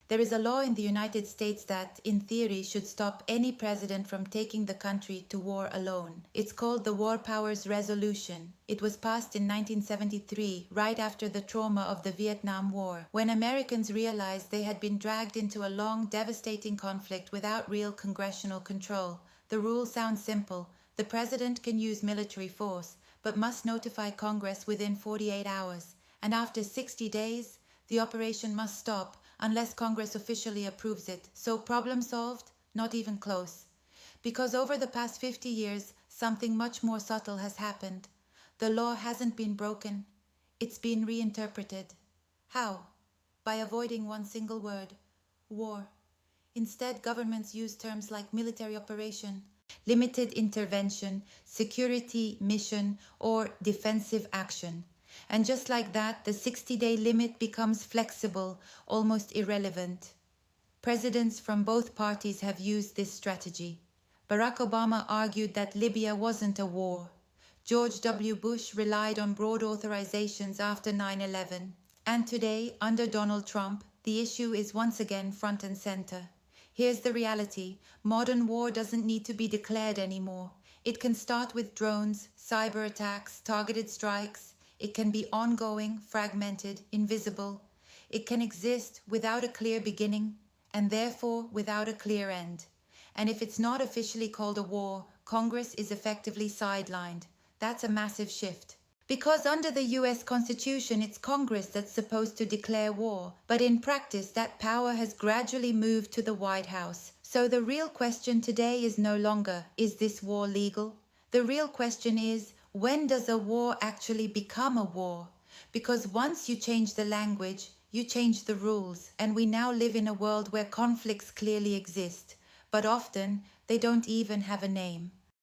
There is a law in the United States that, in theory, should stop any president from taking the country to war alone. It's called the War Powers Resolution. It was passed in 1973, right after the trauma of the Vietnam War, when Americans realized they had been dragged into a long, devastating conflict without real congressional control. The rule sounds simple. The president can use military force, but must notify Congress within 48 hours. And after 60 days, the operation must stop unless Congress officially approves it. So problem solved? Not even close. Because over the past 50 years, something much more subtle has happened. The law hasn't been broken. It's been reinterpreted. How? By avoiding one single word: war. Instead, governments use terms like military operation, limited intervention, security mission, or defensive action. And just like that, the 60-day limit becomes flexible, almost irrelevant. Presidents from both parties have used this strategy. Barack Obama argued that Libya wasn't a war. George W. Bush relied on broad authorizations after 9/11. And today, under Donald Trump, the issue is once again front and center. Here's the reality: modern war doesn't need to be declared anymore. It can start with drones, cyber attacks, targeted strikes. It can be ongoing, fragmented, invisible. It can exist without a clear beginning, and therefore without a clear end. And if it's not officially called a war, Congress is effectively sidelined. That's a massive shift. Because under the US Constitution, it's Congress that's supposed to declare war. But in practice, that power has gradually moved to the White House. So the real question today is no longer, is this war legal? The real question is, when does a war actually become a war? Because once you change the language, you change the rules. And we now live in a world where conflicts clearly exist, but often they don't even have a name.